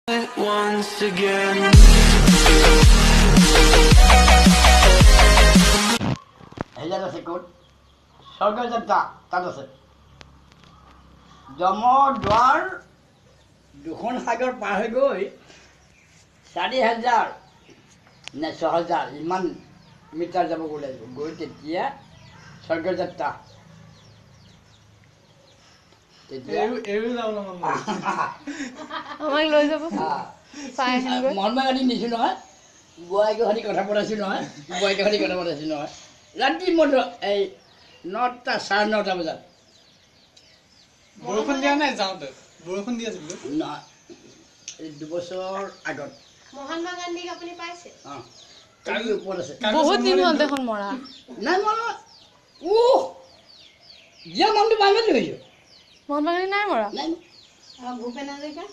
once again. হেৰিয়াত আছে ক'ত স্বৰ্গযাত্ৰা তাত আছে যমৰ দুৱাৰ দুখন সাগৰ পাৰ হৈ গৈ ৪,০০০ নে ৬,০০০ ইমান মিটাৰ যাব লাগিব গৈ তেতিয়া স্বৰ্গযাত্ৰা তেতিয়া আমাক লৈ যাব চাই আহিমগৈ মহাত্মা গান্ধী নিছোঁ নহয় বোৱাৰীকৰ সৈতে কথা পতাইছোঁ নহয় ৰাতি মই এই ৯টা ৯:৩০ বজাত বৰষুণ দিয়া নাই যাওঁতে বৰষুণ দি আছিল নহয় এই ২ বছৰ আগত মহাত্মা গান্ধীক আপুনি পাইছে অঁ কালি ওপৰত আছে বহুত দিন হ'ল দেখোন মৰা নাই মই জীয়া মানুহটো বাহিৰত গৈছোঁ মহাত্মা গান্ধী নাই মৰা নাই ভূপেন হাজৰিকা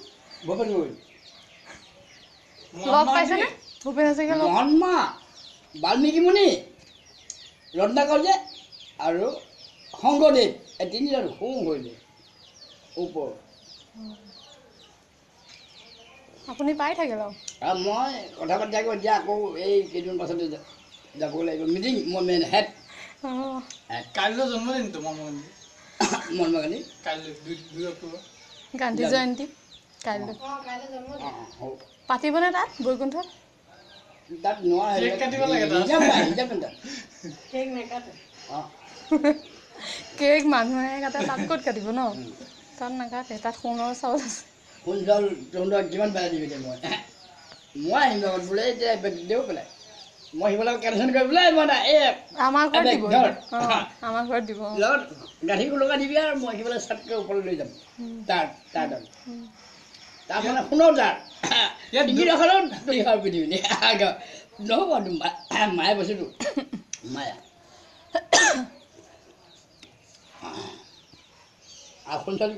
ভূপেন গগৈ লগ পাইছেনে ভূপেন হাজৰিকা লগ মহাত্মা বাল্মীকি মুনি ৰত্নাকৰ যে আৰু শংকৰদেৱ এই তিনিজন সোঁ কৰিলে ওপৰ আপুনি পাই থাকে লগ আৰু মই কথা পাতি থাকোঁ এতিয়া আকৌ এই কেইদিন পাছতে যাব লাগিব মিটিং মই মেইন হেড অঁ কাইলৈ জন্মদিনটো মহাত্মা গান্ধী মহাত্মা গান্ধী কাইলৈ ২ অক্টোবৰ গান্ধী জয়ন্তী কাইলৈ কাইলৈ জন্মদিন হ'ব পাতিবনে তাত বৈকুণ্ঠত তাত নোৱাৰে কেক কাটিব লাগে তাত। হিচাপ তাত কেক নেকাটে অঁ কেক মানুহে কাটে তাত ক'ত কাটিব ন তাত নাকাটে তাত সোণৰ চাউল আছে কোন চাউল তহঁতক কিমান পেলাই দিবি এতিয়া মই আহিম লগত বোলে এতিয়া দেও পেলাই মই সিফালে কেনচেল কৰি বোলে মই এই আমাৰ ঘৰত দিব ধৰ। অঁ আমাৰ ঘৰত দিব লগত গাঁঠিবোৰ লগাই দিবি আৰু মই সিফালে চাটকৈ ওপৰলৈ লৈ যাম তাৰ তাৰ মানে সোণৰ তাৰ ইয়াত ডিঙি ৰখালেও তুলি খাব পিন্ধিবি নহ'ব মায়ে বস্তুটো মায়া আৰু সোণ চাউল